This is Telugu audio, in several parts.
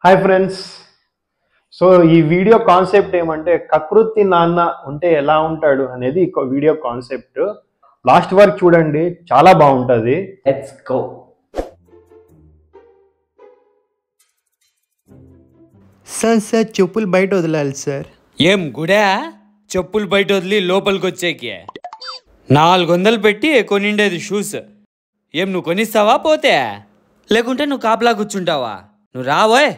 Hi friends. సో ఈ వీడియో కాన్సెప్ట్ ఏమంటే కకృతి నాన్న ఉంటే ఎలా ఉంటాడు అనేది వీడియో కాన్సెప్ట్. లాస్ట్ వరకు చూడండి, చాలా బాగుంటుంది. Let's go. సార్ చెప్పులు బయట వదలాలి సార్. ఏం గుడా చెప్పులు బయట వదిలి లోపలికి వచ్చేకి 400 పెట్టి కొనిండేది షూస్. ఏం నువ్వు కొనిస్తావా పోతే, లేకుంటే నువ్వు కాపలా కూర్చుంటావా? నువ్వు రావోయ్.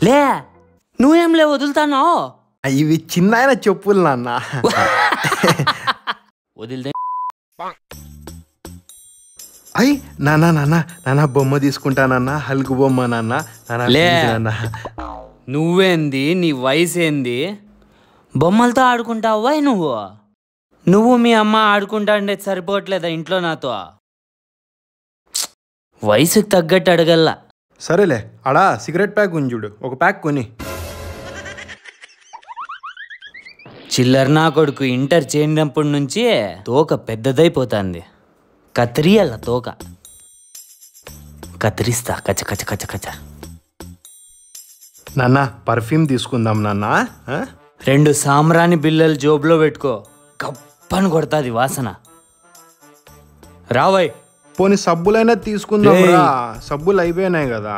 లే నువ్వేం లే వదులుతానో. ఇవి చిన్న చెప్పులు నాన్న. వదిలితే అయ్యి నాన్న నాన్న నాన్న బొమ్మ తీసుకుంటానన్నా, హల్క్ బొమ్మ నాన్న. లే. నాన్న నువ్వేంది, నీ వయసు ఏంది? బొమ్మలతో ఆడుకుంటావా నువ్వు మీ అమ్మ ఆడుకుంటా ఉండేది సరిపోవట్లేదా ఇంట్లో నాతో? వయసుకు తగ్గట్టు అడగల్లా. సరేలే, అడా సిగరెట్ ప్యాక్ ఉంచుడు, ఒక ప్యాక్ కొని. చిల్లర నా కొడుకు ఇంటర్ చేరినప్పటి నుంచి తోక పెద్దదైపోతుంది. కత్తిరియల్ల తోక కత్తిరిస్తా కచ్చ కచ్చ కచ్చ కచ్చ. నాన్న పర్ఫ్యూమ్ తీసుకుందాం నాన్న. 2 సాంబ్రాణి బిల్లలు జోబులో పెట్టుకో, కప్పని కొడతాది వాసన. రావయ్. పోనీ సబ్బులైనా తీసుకుందాం రా, సబ్బులు అయిపోయినాయి కదా.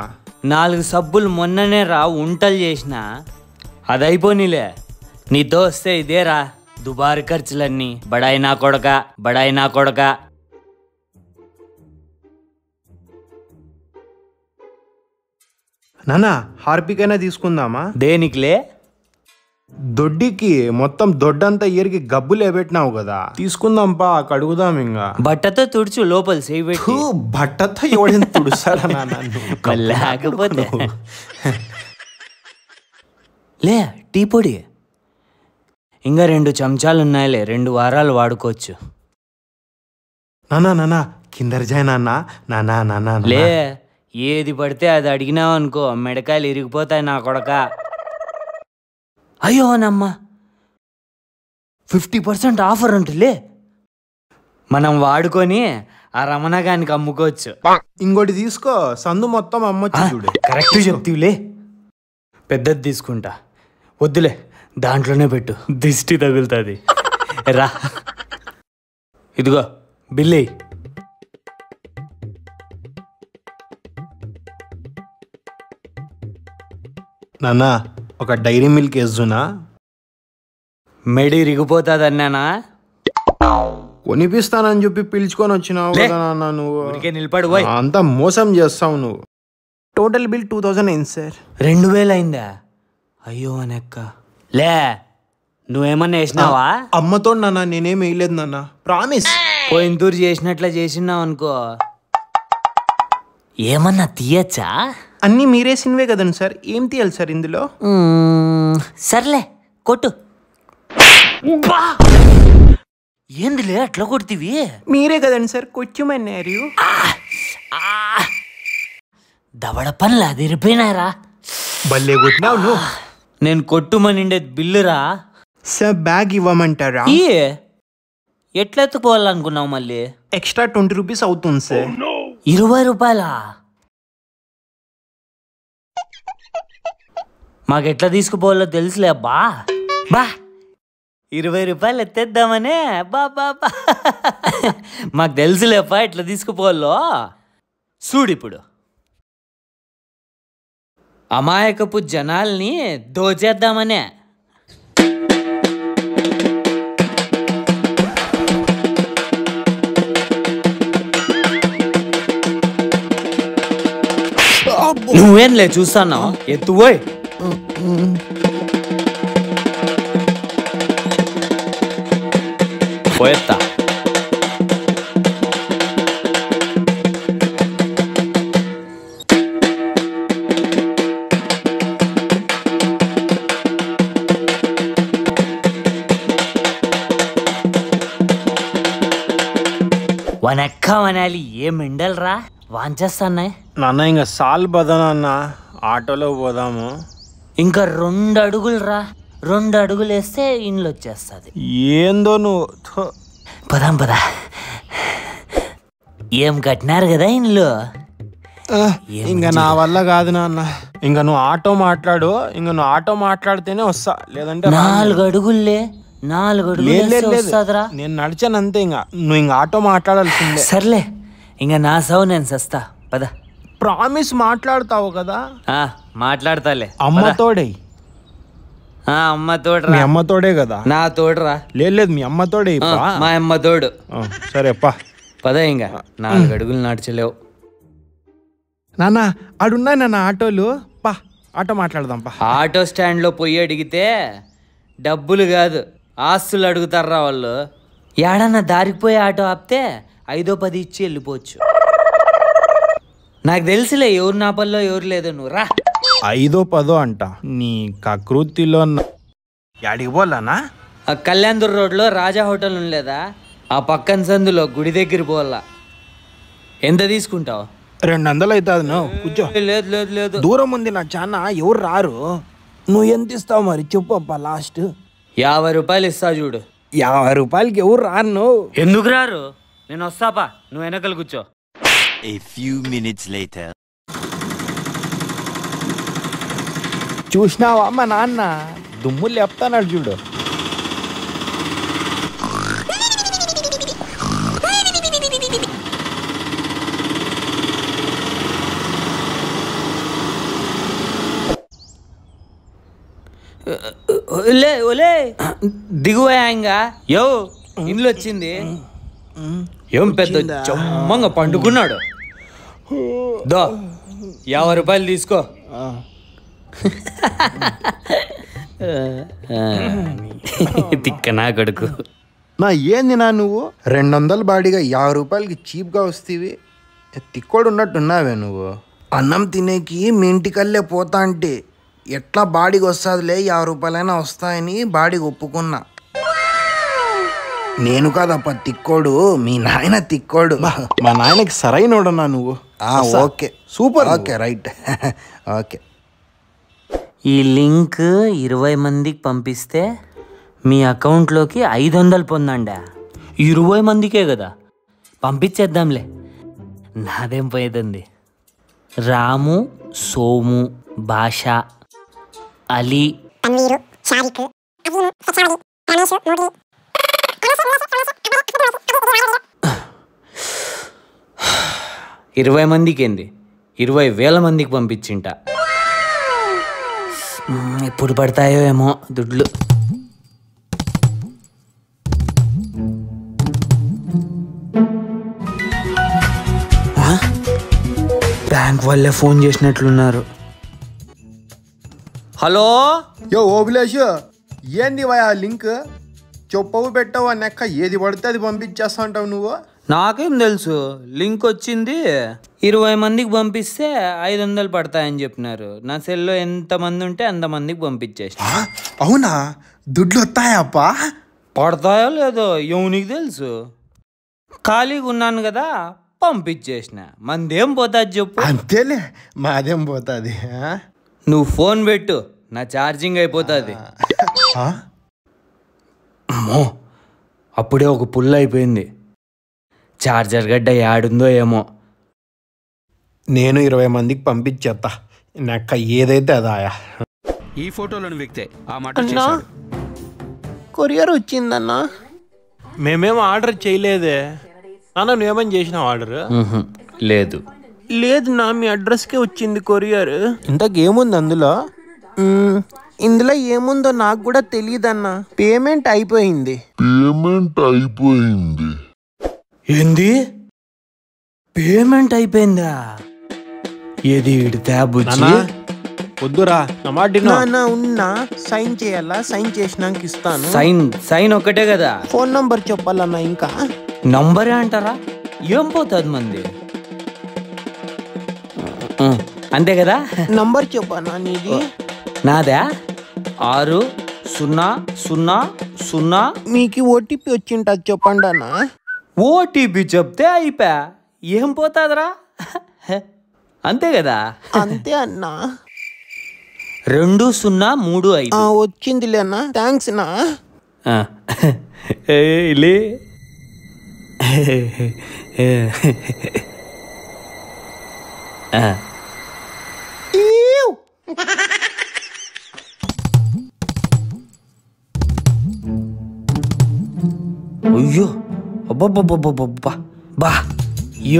4 సబ్బులు మొన్ననే రా ఉంటలు చేసిన, అది అయిపోనీలే. నీతో వస్తే ఇదేరా దుబారు ఖర్చులన్నీ. బడాయి నా కొడక, బడాయి నా కొడక. నాన్న హార్పిక్ అయినా తీసుకుందామా? దేనికిలే? దొడ్డికి మొత్తం దొడ్డంతా ఏరికి గబ్బులే పెట్టినావు కదా, తీసుకుందాం పా, కడుగుదాం. ఇంకా బట్టతో తుడుచు, లోపల సేవి పెట్టి. బట్టతో ఎవడైనా తుడుస్తాడా నాన్న? లేకపోతే లే టీ పొడి. ఇంకా 2 చెంచాలు ఉన్నాయిలే, 2 వారాలు వాడుకోవచ్చు. నానా నానా కిందర్ జాయ్ నాన్న. నానా నానా లే, ఏది పడితే అది అడిగినావు అనుకో మెడకాయలు ఇరిగిపోతాయి నా కొడక. అయ్యో నమ్మ, 50% ఆఫర్ ఉంటుందిలే. మనం వాడుకొని ఆ రమణగానికి అమ్ముకోవచ్చు. ఇంకోటి తీసుకో, సందు మొత్తం అమ్మొచ్చు చూడు. కరెక్ట్ చెప్తీవులే. పెద్దది తీసుకుంటా. వద్దులే, దాంట్లోనే పెట్టు, దిష్టి తగులుతుంది. రా ఇదిగో బిల్లి. నాన్న ఒక డైరీ మిల్క్ వేస్తున్నా. మెడి రిగిపోతుంది అన్నానా? కొనిపిస్తానని చెప్పి పిలుచుకొని వచ్చినావు కదా నాన్న. నువ్వు ఊరికే నిలబడు పోయ్. అంతా మోసం చేస్తావు నువ్వు. టోటల్ బిల్ 2000 అయింది సార్. 2000 అయిందా? అయ్యో అనక్క. లే నువ్వేమన్నా వేసినావా? అమ్మతో నాన్న నేనేం వేయలేదు నాన్న, ప్రామిస్. పోయిన తూరు చేసినట్లా చేసినావు అనుకో, ఏమన్నా తీయచ్చా? అన్నీ మీరేసినవే కదండి సార్, ఏం తీయాలి సార్ ఇందులో? సర్లే కొట్టు. ఏందిలే అట్లా కొడుతీవి? మీరే కదండి సార్ కొచ్చుమన్నారు. దవడ పనులు అది ఇరిపోయినారా? భలే కొట్టినావు నువ్వు. నేను కొట్టుమనిండేది బిల్లురా. సార్ బ్యాగ్ ఇవ్వమంటారా? ఎట్లా ఎత్తుకోవాలనుకున్నావు మళ్ళీ? ఎక్స్ట్రా 20 రూపీస్ అవుతుంది సార్. 20 రూపాయలా? మాకెట్లా తీసుకుపోవాలో తెలుసులే బా. 20 రూపాయలు ఎత్తేద్దామనే బా బా బా. మాకు తెలుసులేపా ఎట్లా తీసుకుపోవాలో. చూడిప్పుడు అమాయకపు జనాల్ని దోచేద్దామనే. నువ్వేంలే చూస్తాను, ఎత్తుపోయ్. పోయేత్తా. వనెక్క వనాలి, ఏం ఎండలరా వాంచేస్తున్నాయి. నాన్న ఇంకా సాల్ బదనన్న, ఆటోలో పోదాము. ఇంకా 2 అడుగులు రా, 2 అడుగులు వేస్తే ఇండ్లు వచ్చేస్తుంది. ఏందో నువ్వు. పదాం పదా. ఏం కట్టినారు కదా ఇండ్లు. ఇంకా నా వల్ల కాదు నాన్న. ఇంకా నువ్వు ఆటో మాట్లాడు, ఇంకా నువ్వు ఆటో మాట్లాడితేనే వస్తా, లేదంటే 4 అడుగుల్లే 4 అడుగులు వస్తాదిరా. నేను నడిచాను అంతే, ఇంకా నువ్వు ఇంకా ఆటో మాట్లాడాల్సిందే. సర్లే ఇంకా నా సావు నేను సస్తా పద. ప్రామిస్ మాట్లాడతావు కదా? మాట్లాడతాలే. అమ్మ తోడే. అమ్మ తోడురా. మీ అమ్మ తోడే కదా? నా తోడురా. లేదు మీ అమ్మ తోడే. మా అమ్మ తోడు. సరే పా పద. ఇంకా 4 అడుగులు నడిచలేవు. నాన్న ఆడున్నాయి నాన్న ఆటోలు, పా ఆటో మాట్లాడదాం పా. ఆటో స్టాండ్ లో పోయి అడిగితే డబ్బులు కాదు ఆస్తులు అడుగుతారా వాళ్ళు. ఏడన్నా దారికిపోయి ఆటో ఆపితే 5-10 ఇచ్చి వెళ్ళిపోవచ్చు. నాకు తెలుసులే ఎవరు నా పనిలో ఎవరు లేదో. నువ్వు రా. 5-10 అంట నీ కకృతిలో. యాడికి పోలానా? కళ్యాణ్దుర్ రోడ్లో రాజా హోటల్ ఉండలేదా, ఆ పక్కన సందులో గుడి దగ్గర పోలా. ఎంత తీసుకుంటావు? 200 అవుతుంది. నువ్వు కూర్చో. లేదు లేదు లేదు, దూరం ఉంది నా చాన్న, ఎవరు రారు. నువ్వు ఎంత ఇస్తావు మరి చెప్పు అప్ప. లాస్ట్ 50 రూపాయలు ఇస్తా చూడు. 50 రూపాయలకి ఎవరు రారు. నువ్వు ఎందుకు రారు? నేను వస్తాపా, నువ్వు వెనకలు కూర్చో. A few minutes later. చూసినావా మా నాన్న దుమ్ములు లేపుతాడు చూడు. దిగువయా ఇంకా యో ఇంట్లో వచ్చింది. ఏం పెద్ద చమ్మంగా పండుకున్నాడు. దో 50 రూపాయలు తీసుకో. తిక్కనా కొడుకు. నా ఏంది నా నువ్వు 200 బాడీగా 50 రూపాయలకి చీప్గా వస్తేవి. తిక్కోడు ఉన్నట్టున్నావే నువ్వు. అన్నం తినేకి మీ ఇంటికల్లే పోతా అంటే ఎట్లా బాడీకి వస్తుందిలే, 50 రూపాయలైనా వస్తాయని బాడీకి ఒప్పుకున్నా. నేను కాదప్ప తిక్కోడు, మీ నాయన తిక్కోడు. మా నాయనకి సరైనోడన్నా నువ్వు. Okay super. Okay right. Okay. ఈ లింక్ 20 మందికి పంపిస్తే మీ అకౌంట్లోకి 500 పొందండి. 20 మందికే కదా, పంపించేద్దాంలే. నాదేం పోయేదండి. రాము, సోము, భాష, అలీ, 20 మందికి ఏంది 20,000 మందికి పంపించింట. ఎప్పుడు పడతాయో ఏమో దుడ్లు. బ్యాంక్ వాళ్ళే ఫోన్ చేసినట్లున్నారు. హలో యో ఓభిలేష్, ఏంది వా లింక్? చెప్పవు పెట్టవు నెక్క ఏది పడితే అది పంపించేస్తా ఉంటావు నువ్వు. నాకేం తెలుసు, లింక్ వచ్చింది 20 మందికి పంపిస్తే 500 పడతాయని చెప్పినారు. నా సెల్లో ఎంతమంది ఉంటే అంతమందికి పంపించేసిన. అవునా? దుడ్లు వస్తాయప్పా? పడతాయో లేదో ఎవనికి తెలుసు. ఖాళీగా ఉన్నాను కదా పంపించేసిన. మందేం పోతుంది చెప్పు. అంతేలే, మాదేం పోతుంది. నువ్వు ఫోన్ పెట్టు, నా ఛార్జింగ్ అయిపోతుంది. అమ్మో, అప్పుడే ఒక పుల్ల అయిపోయింది. ఛార్జర్ గడ్డ యాడుందో ఏమో. నేను 20 మందికి పంపించేస్తా. నెక్క ఏదైతే అదాయా. ఈ ఫోటోలోని వ్యక్తే ఆ మాట చేశాడు. కొరియర్ వచ్చిందన్నా. మేమేం ఆర్డర్ చేయలేదే నాన్న. నువ్వేమని చేసినావు ఆర్డర్? లేదు లేదు నా, మీ అడ్రస్కే వచ్చింది కొరియర్. ఇంతకేముంది అందులో? ఇందులో ఏముందో నాకు కూడా తెలియదన్నా. పేమెంట్ అయిపోయింది. ఏంది? పేమెంట్ అయిపోయిందా? ఏది ట్యాబ్ వద్దురా నా మాట. ఉన్నా సైన్ చేయాలా? సైన్ చేసినాక ఇస్తాను. సైన్ ఒక్కటే కదా. ఫోన్ నంబర్ చెప్పాలన్నా. ఇంకా నంబరే అంటారా? ఏం పోతుంది మంది. అంతే కదా. నంబర్ చెప్పనా నీది? నాదా 6000. మీకు ఓటీపీ వచ్చింటది చెప్పండి అన్న. ఓటీపీ చెప్తే అయిపోయా. ఏం పోతుందిరా? అంతే కదా. అంతే అన్నా. 2035. వచ్చిందిలే అన్న. థ్యాంక్స్ నా. లే అయ్యో అబ్బబ్బబ్బబ్బబ్బా బా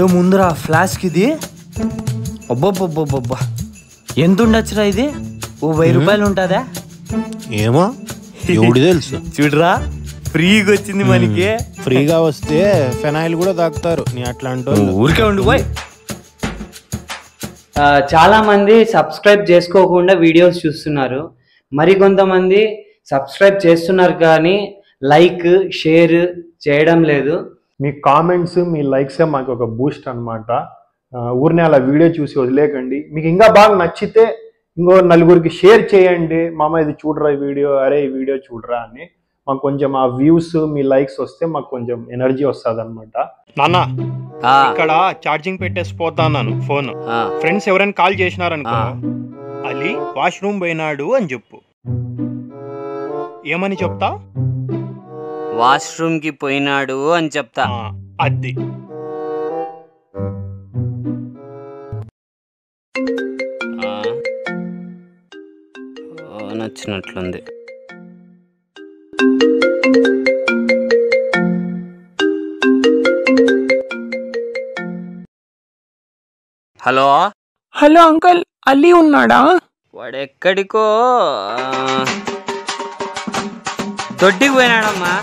ఏముందిరా ఫ్లాస్క్ ఇది అబ్బబ్బబ్బబ్బబ్బా ఎంత ఉండొచ్చురా ఇది ఓ 1000 రూపాయలు ఉంటుందా ఏమో ఎవడు తెలుసు. చూడరా ఫ్రీగా వచ్చింది మనకి. ఫ్రీగా వస్తే ఫెనాయిల్ కూడా తాగుతారు నీ అట్లాంటి ఊరికే ఉండి పోయి. చాలా మంది సబ్స్క్రైబ్ చేసుకోకుండా వీడియోస్ చూస్తున్నారు, మరి కొంతమంది సబ్స్క్రైబ్ చేస్తున్నారు కానీ లైక్ షేర్ చేయడం లేదు. మీ కామెంట్స్ మీ లైక్సే మాకు ఒక బూస్ట్ అనమాట. ఊరినే అలా వీడియో చూసి వదిలేకండి. మీకు ఇంకా బాగా నచ్చితే ఇంకో నలుగురికి షేర్ చేయండి. మామ ఇది చూడరా ఈ వీడియో, అరే ఈ వీడియో చూడరా అని. మాకు కొంచెం ఆ వ్యూస్ మీ లైక్స్ వస్తే మాకు కొంచెం ఎనర్జీ వస్తుంది అనమాట. నాన్న ఇక్కడ ఛార్జింగ్ పెట్టేసి పోతాను ఫోన్. ఫ్రెండ్స్ ఎవరైనా కాల్ చేసినారనుకో అలీ వాష్రూమ్ పోయినాడు అని చెప్పు. ఏమని చెప్తా? వాష్రూమ్ కి పోయినాడు అని చెప్తా. అది నచ్చినట్లుంది. హలో హలో అంకల్, అలీ ఉన్నాడా? వాడెక్కడికో దొడ్డికి పోయినాడమ్మా.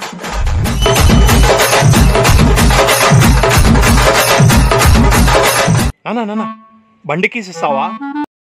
నాన్న బండికి ఇస్తావా?